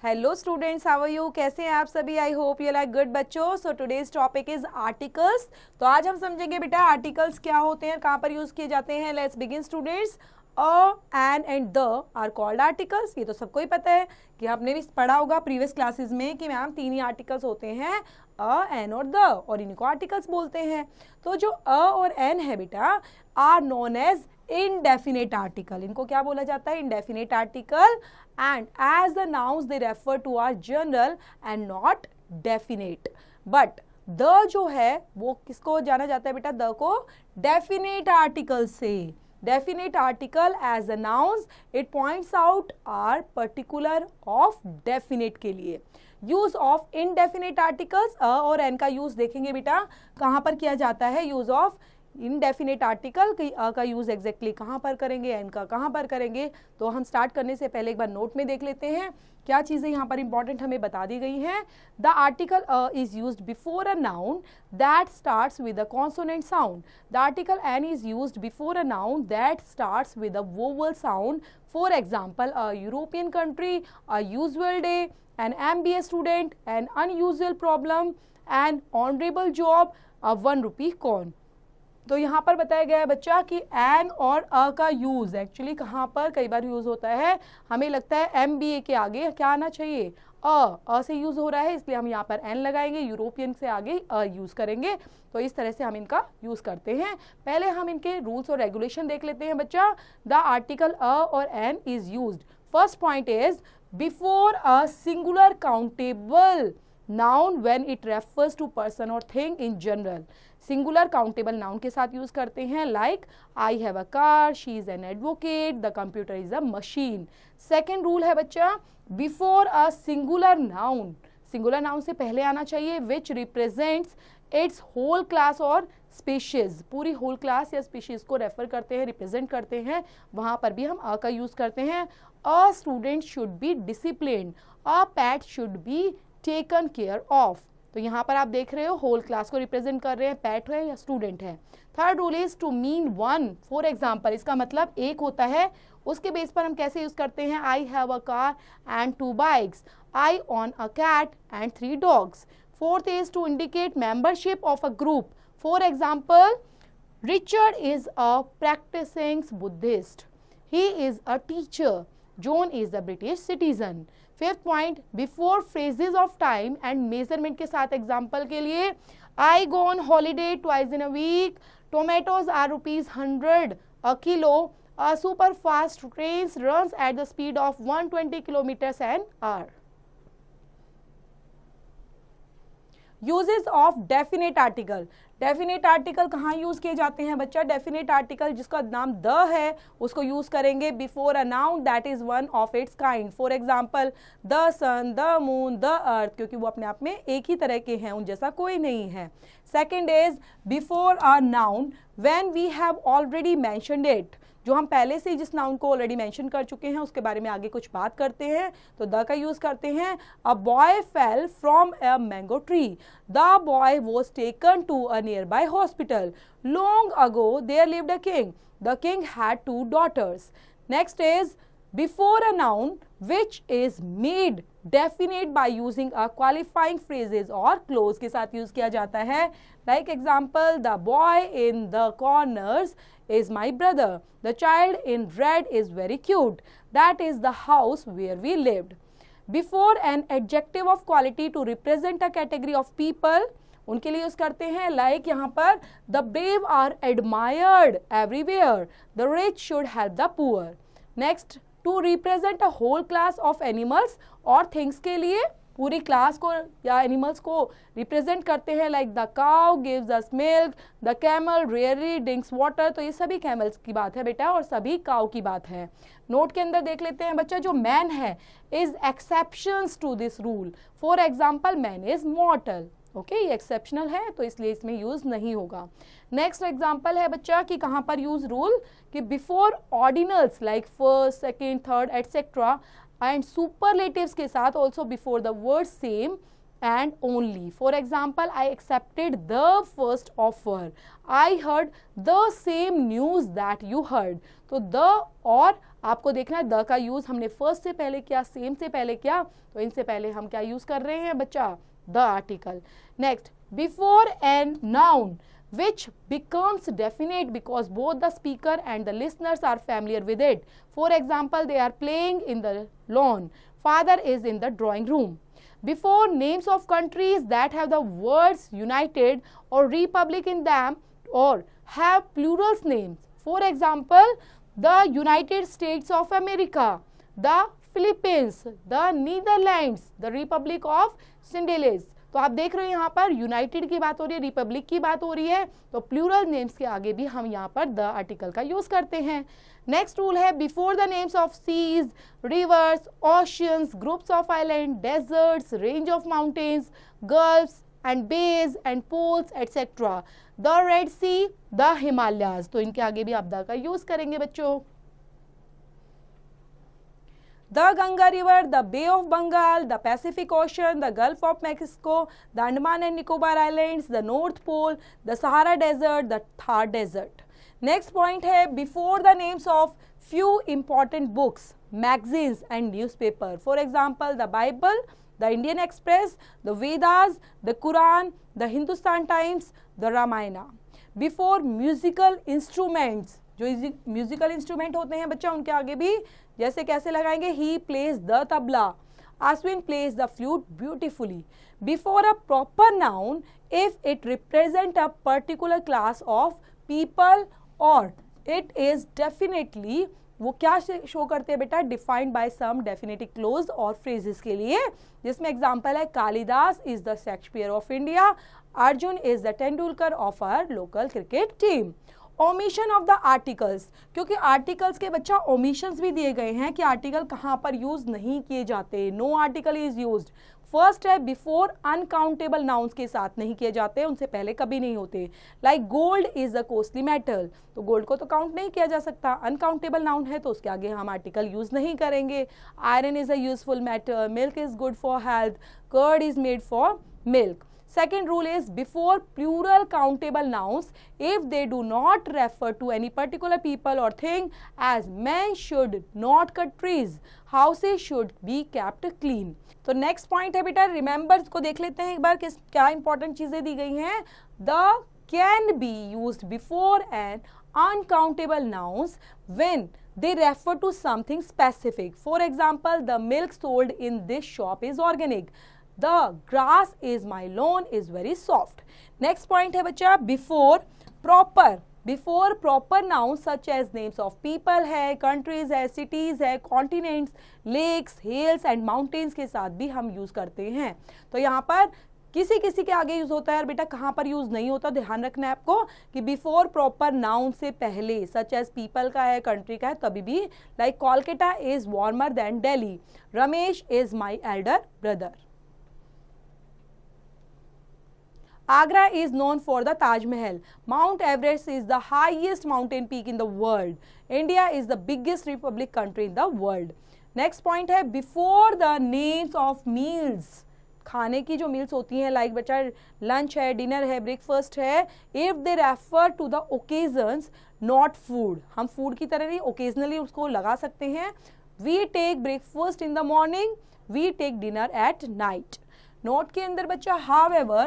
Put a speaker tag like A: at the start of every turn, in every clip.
A: Hello students, how are you? कैसे हैं आप सभी? I hope you like good बच्चों। So today's topic is articles. तो आज हम समझेंगे बेटा आर्टिकल्स क्या होते हैं, कहाँ पर यूज किए जाते हैं। Let's begin students. A, an and the are called articles. ये तो सबको ही पता है कि आपने भी पढ़ा होगा प्रीवियस क्लासेस में कि मैम तीन ही आर्टिकल्स होते हैं, अ, एन और द, और इनको आर्टिकल्स बोलते हैं। तो जो अ और एन है बेटा are known as indefinite article. इनको क्या बोला जाता है? indefinite article. And as the nouns they refer to are general and not definite. But the जो है वो किसको जाना जाता है बेटा? the को definite article से. Definite article as the nouns it points out are particular of definite के लिए. यूज ऑफ indefinite articles अ और एन का यूज देखेंगे बेटा कहाँ पर किया जाता है। यूज ऑफ इनडेफिनेट आर्टिकल का यूज एग्जैक्टली कहाँ पर करेंगे, एन का कहाँ पर करेंगे। तो हम स्टार्ट करने से पहले एक बार नोट में देख लेते हैं क्या चीजें यहाँ पर इंपॉर्टेंट हमें बता दी गई हैं। The article a is used before a noun that starts with a consonant sound. The article an is used before a noun that starts with a vowel sound. For example, a European country, a usual day, an MBA student, an unusual problem, an honourable job, a 1 rupee coin. तो यहाँ पर बताया गया है बच्चा कि N और अ का यूज एक्चुअली कहाँ पर कई बार यूज होता है। हमें लगता है MBA के आगे क्या आना चाहिए? अ से यूज हो रहा है, इसलिए हम यहाँ पर एन लगाएंगे। यूरोपियन से आगे अ यूज करेंगे। तो इस तरह से हम इनका यूज करते हैं। पहले हम इनके रूल्स और रेगुलेशन देख लेते हैं बच्चा। द आर्टिकल अ और an is used. First point is before a singular countable noun when it refers to person और thing in general. Singular countable noun के साथ यूज करते हैं, like I have a car, she is an advocate, the computer is a machine. Second rule है बच्चा before a singular noun, singular noun से पहले आना चाहिए which represents its whole class और स्पीशीज। पूरी होल क्लास या स्पीशीज को रेफर करते हैं, रिप्रेजेंट करते हैं, वहां पर भी हम अ का यूज करते हैं। A student should be disciplined, a PAT should be taken care of. तो यहाँ पर आप देख रहे हो होल क्लास को रिप्रेजेंट कर रहे हैं, पैट है या स्टूडेंट है। Third rule is to mean one. For example, इसका मतलब एक होता है, उसके बेस पर हम कैसे यूज करते हैं? I have a car and 2 bikes, I own a cat and 3 dogs. Fourth is to indicate membership of a group. For example, Richard is a practising Buddhist, he is a teacher, John is a British citizen. Fifth point before phrases of time and measurement के साथ, example के लिए I go on holiday twice in a week, tomatoes are ₹100 a kilo, a super fast train runs at the speed of 120 kilometres an hour. Uses of definite article. Definite article कहाँ use किए जाते हैं बच्चा? Definite article जिसका नाम the है उसको use करेंगे before a noun that is one of its kind. For example, the sun, the moon, the earth, क्योंकि वो अपने आप में एक ही तरह के हैं, उन जैसा कोई नहीं है। Second is before a noun when we have already mentioned it, जो हम पहले से ही जिस नाउन को ऑलरेडी मेंशन कर चुके हैं उसके बारे में आगे कुछ बात करते हैं तो द का यूज करते हैं। A boy fell from a mango tree, the boy was taken to a nearby hospital, long ago there lived a king, the king had 2 daughters। Next is before a noun which is made definite by using a qualifying phrases और clause के साथ use किया जाता है। Like example, the boy in the corners is my brother, the child in red is very cute, that is the house where we lived। Before an adjective of quality to represent a category of people, उनके लिए use करते हैं, like यहाँ पर the brave are admired everywhere, the rich should help the poor। next, to represent a whole class of animals और things के लिए पूरी क्लास को या एनिमल्स को रिप्रेजेंट करते हैं, like the cow gives us milk, the camel rarely drinks water. तो ये सभी कैमल्स की बात है बेटा और सभी काउ की बात है। नोट के अंदर देख लेते हैं बच्चा, जो मैन है is exceptions to this rule. For example, man is mortal. Okay, ये एक्सेप्शनल है तो इसलिए इसमें यूज नहीं होगा। नेक्स्ट एग्जाम्पल है बच्चा कि कहाँ पर यूज रूल कि before ordinals like first, second, third etcetera and superlatives के साथ also before the word same and only. For example, I accepted the first offer. I heard the same news that you heard. तो the और आपको देखना है the का use हमने first से पहले किया, same से पहले किया, तो इनसे पहले हम क्या यूज कर रहे हैं बच्चा? The article. Next, before an noun which becomes definite because both the speaker and the listeners are familiar with it. For example, they are playing in the lawn. Father is in the drawing room. Before names of countries that have the words United or Republic in them or have plural names. For example, the United States of America, the Philippines, the Netherlands, the Republic of Seychelles. तो आप देख रहे हो यहाँ पर United की बात हो रही है, रिपब्लिक की बात हो रही है, तो प्लूरल नेम्स के आगे भी हम यहाँ पर द आर्टिकल का यूज करते हैं. नेक्स्ट रूल है before the names of seas, rivers, oceans, groups of island, deserts, range of mountains, gulfs and bays and poles etcetera, the red sea, the Himalayas, तो इनके आगे भी आप द का यूज करेंगे बच्चों. The Ganga River, the Bay of Bengal, the Pacific Ocean, the Gulf of Mexico, the Andaman and Nicobar Islands, the North Pole, the Sahara Desert, the Thar Desert. Next point है before the names of few important books, magazines and newspaper. For example, the Bible, the Indian Express, the Vedas, the Quran, the Hindustan Times, the Ramayana. Before musical instruments, जो musical instrument होते हैं बच्चा उनके आगे भी जैसे कैसे लगाएंगे, he plays the tabla, Ashwin plays the flute beautifully. Before a proper noun if it represent a particular class of people और इट इज डेफिनेटली, वो क्या शो करते हैं बेटा, defined by some definitive clause और फ्रेजेस के लिए, जिसमें एग्जांपल है Kalidas is the Shakespeare of India, Arjun is the Tendulkar of our local cricket team. Omission of the articles, क्योंकि आर्टिकल्स के बच्चा ओमिशंस भी दिए गए हैं कि आर्टिकल कहाँ पर यूज नहीं किए जाते. No article is used. First है बिफोर अनकाउंटेबल नाउन्स के साथ नहीं किए जाते, उनसे पहले कभी नहीं होते. Like gold is a costly metal, तो गोल्ड को तो काउंट नहीं किया जा सकता, अनकाउंटेबल नाउन है तो उसके आगे हम आर्टिकल यूज नहीं करेंगे. Iron is a useful metal, milk is good for health, curd is made for milk. Second rule is before plural countable nouns, if they do not refer to any particular people or thing, as men should not cut trees, houses should be kept clean. तो next point है बेटा, remember को देख लेते हैं एक बार क्या important चीजें दी गई हैं. The can be used before an uncountable nouns when they refer to something specific. For example, the milk sold in this shop is organic. The grass is my lawn is very soft. Next point है बच्चा before proper nouns such as names of people है, countries है, cities है, continents, lakes, hills and mountains के साथ भी हम use करते हैं. तो यहाँ पर किसी किसी के आगे यूज होता है और बेटा कहाँ पर यूज नहीं होता, ध्यान रखना है आपको कि बिफोर प्रॉपर नाउन से पहले सच एज पीपल का है, कंट्री का है, तभी भी. Like Kolkata is warmer than Delhi, Ramesh is my elder brother. Agra is known for the Taj Mahal. Mount Everest is the highest mountain peak in the world. India is the biggest republic country in the world. Next point है before the names of meals. खाने की जो meals होती हैं like बच्चा lunch है, dinner है, breakfast है, if they refer to the occasions not food. हम food की तरह नहीं, occasionally उसको लगा सकते हैं. We take breakfast in the morning, we take dinner at night. Note के अंदर बच्चा however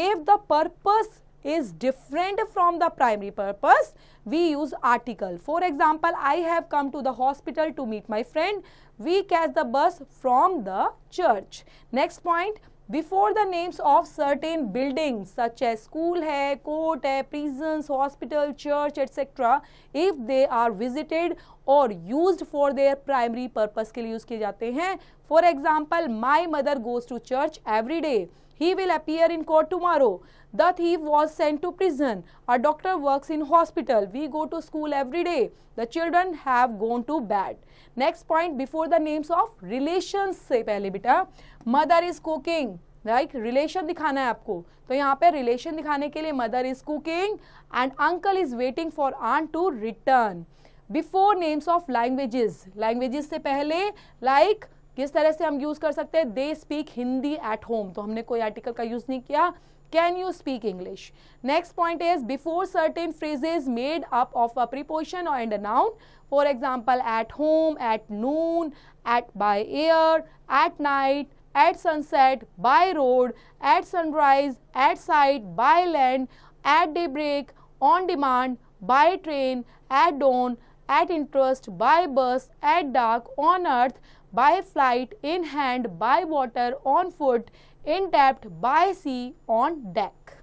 A: if the purpose is different from the primary purpose, we use article. For example, I have come to the hospital to meet my friend. We catch the bus from the church. Next point, before the names of certain buildings such as school है, court है, prisons, hospital, church, etc. if they are visited or used for their primary purpose के लिए use किए जाते हैं. For example, my mother goes to church every day. He will appear in court tomorrow. The thief was sent to prison. A doctor works in hospital. We go to school every day. The children have gone to bed. Next point, before the names of relations से पहले बेटा mother is cooking, right? relation दिखाना है आपको, तो यहाँ पे relation दिखाने के लिए mother is cooking and uncle is waiting for aunt to return. Before names of languages से पहले like किस तरह से हम यूज कर सकते हैं, they speak Hindi at home, तो हमने कोई आर्टिकल का यूज नहीं किया. Can you speak English? Next point is before certain phrases made up of a preposition and a noun. For example, at home, at noon, at by air, at night, at sunset, by road, at sunrise, at sight, by land, at daybreak, on demand, by train, at dawn, at interest, by bus, at dark, on earth, by flight, in hand, by water, on foot, in depth, by sea, on deck.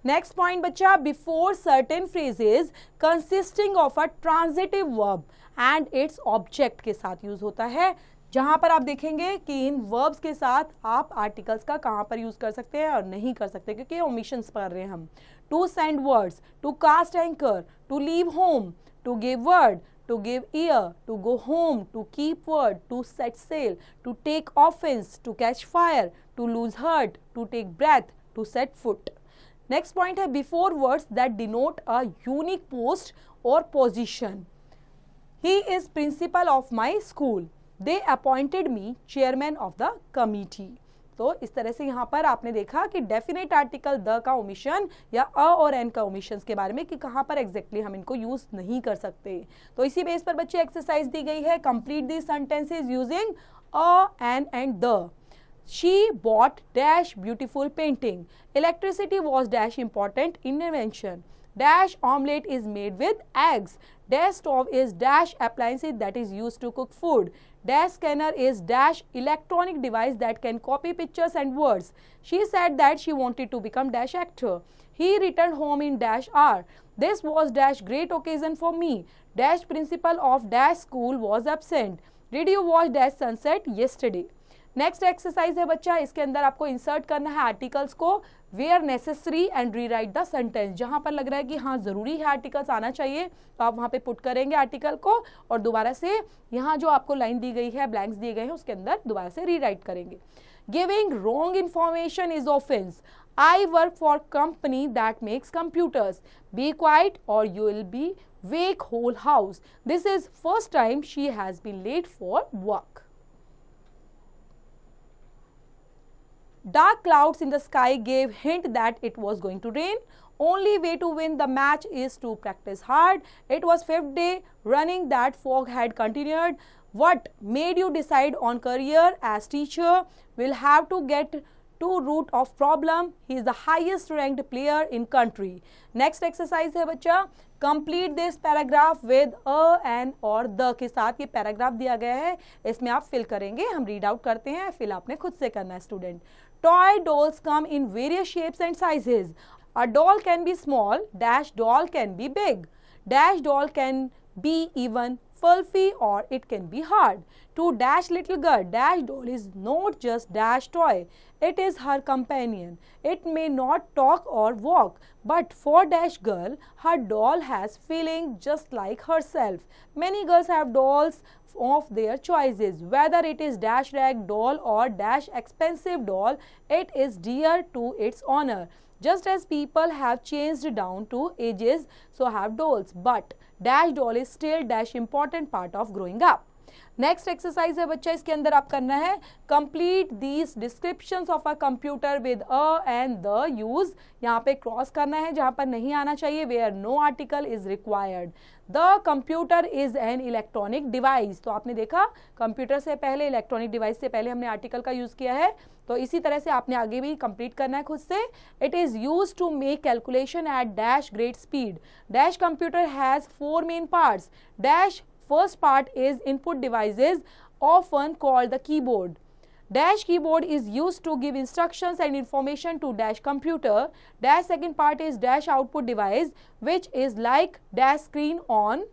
A: Next point बच्चा, before certain phrases consisting of a transitive verb and its object के साथ use होता है. जहां पर आप देखेंगे कि इन verbs के साथ आप आर्टिकल्स का कहां पर यूज कर सकते हैं और नहीं कर सकते, क्योंकि ओमिशंस पढ़ रहे हैं हम. To send words, to cast anchor, to leave home, to give word, to give ear, to go home, to keep word, to set sail, to take offense, to catch fire, to lose heart, to take breath, to set foot. Next point है before words that denote a unique post or position. He is principal of my school. They appointed me chairman of the committee. तो इस तरह से यहाँ पर आपने देखा कि डेफिनेट आर्टिकल द का ओमिशन या अ और एन का ओमिशन के बारे में कि कहाँ पर एग्जैक्टली हम इनको यूज नहीं कर सकते. तो इसी बेस पर बच्चे एक्सरसाइज दी गई है, complete the sentences using a, an and the. She bought dash beautiful painting. Electricity was dash important invention. Dash omelette is made with eggs. Dash stove is dash appliances that is used to cook food. Dash scanner is dash electronic device that can copy pictures and words. She said that she wanted to become dash actor. He returned home in dash hour. This was dash great occasion for me. Dash principal of dash school was absent. Did you watch dash sunset yesterday? Next exercise है बच्चा, इसके अंदर आपको insert करना है articles को where necessary and rewrite the sentence. जहां पर लग रहा है कि हाँ जरूरी है आर्टिकल्स आना चाहिए, तो आप वहां पे पुट करेंगे आर्टिकल को और दोबारा से यहाँ जो आपको लाइन दी गई है, ब्लैंक्स दिए गए हैं, उसके अंदर दोबारा से रीराइट करेंगे. Giving wrong information is offence. I work for company that makes computers. Be quiet or you will be wake whole house. This is first time she has been late for work. Dark clouds in the sky gave hint that it was going to rain. Only way to win the match is to practice hard. It was 5th day running that fog had continued. What made you decide on career as teacher? Will have to get to root of problem. He is the highest ranked player in country. Next exercise है बच्चा, complete this paragraph with a, an और the के साथ. ये paragraph दिया गया है, इसमें आप फिल करेंगे, हम रीड आउट करते हैं, फिल आपने खुद से करना है student. Toy dolls come in various shapes and sizes. A doll can be small, dash doll can be big. Dash doll can be even fluffy or it can be hard. To dash little girl, dash doll is not just dash toy. It is her companion. It may not talk or walk, but for dash girl, her doll has feeling just like herself. Many girls have dolls of their choices. Whether it is dash rag doll or dash expensive doll, it is dear to its honor. Just as people have changed down to ages, so have dolls. But dash doll is still dash important part of growing up. Next exercise है बच्चा, इसके अंदर आप करना है complete these descriptions of a computer with a and the use. यहाँ पे cross करना है जहां पर नहीं आना चाहिए, where no article is required. The computer is an electronic device. तो आपने देखा कंप्यूटर से पहले, इलेक्ट्रॉनिक डिवाइस से पहले हमने आर्टिकल का यूज किया है, तो इसी तरह से आपने आगे भी कंप्लीट करना है खुद से. It is use to make calculation at dash great speed. Dash computer has 4 main parts. Dash first part is input devices, often called the keyboard. Dash keyboard is used to give instructions and information to dash computer. Dash second part is dash output device, which is like dash screen on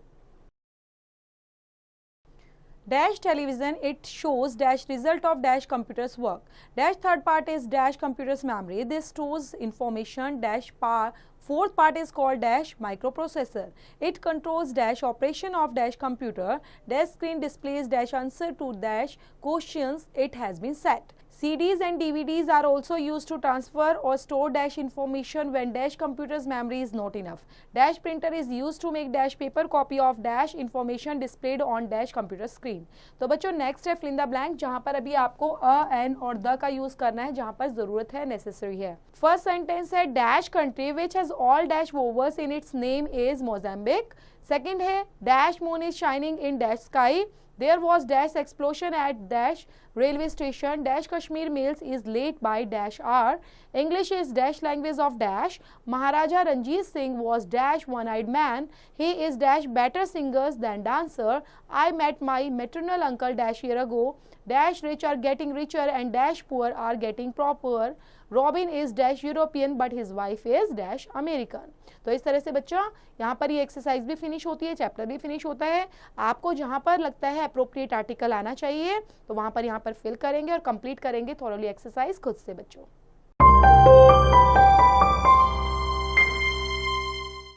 A: dash television. It shows dash result of dash computer's work. Dash third part is dash computer's memory. This stores information. Dash Fourth part is called dash microprocessor. It controls dash operation of dash computer. Dash screen displays dash answer to dash questions it has been set. CDs and DVDs are also used to transfer or store dash information when dash computer's memory is not enough. Dash printer is used to make dash paper copy of dash information displayed on dash computer screen. तो बच्चों next है fill in the blank, जहां पर अभी आपको a, an और the का use करना है जहां पर जरूरत है, नेसेसरी है. फर्स्ट सेंटेंस है dash country which has all dash vowels in its name is Mozambique. Second है dash moon is shining in dash sky. There was dash explosion at dash railway station. Dash Kashmir mails is late by dash hour. English is dash language of dash. Maharaja Ranjit Singh was dash one-eyed man. He is dash better singers than dancer. I met my maternal uncle dash year ago. Dash rich are getting richer and dash poor are getting proper. Robin is dash European but his wife is dash American. तो इस तरह से बच्चा यहाँ पर ये exercise भी finish होती है, चैप्टर भी फिनिश होता है. आपको जहाँ पर लगता है अप्रोप्रिएट आर्टिकल आना चाहिए तो वहाँ पर यहाँ पर फिल करेंगे और कंप्लीट करेंगे थॉरोली एक्सरसाइज खुद से बच्चों.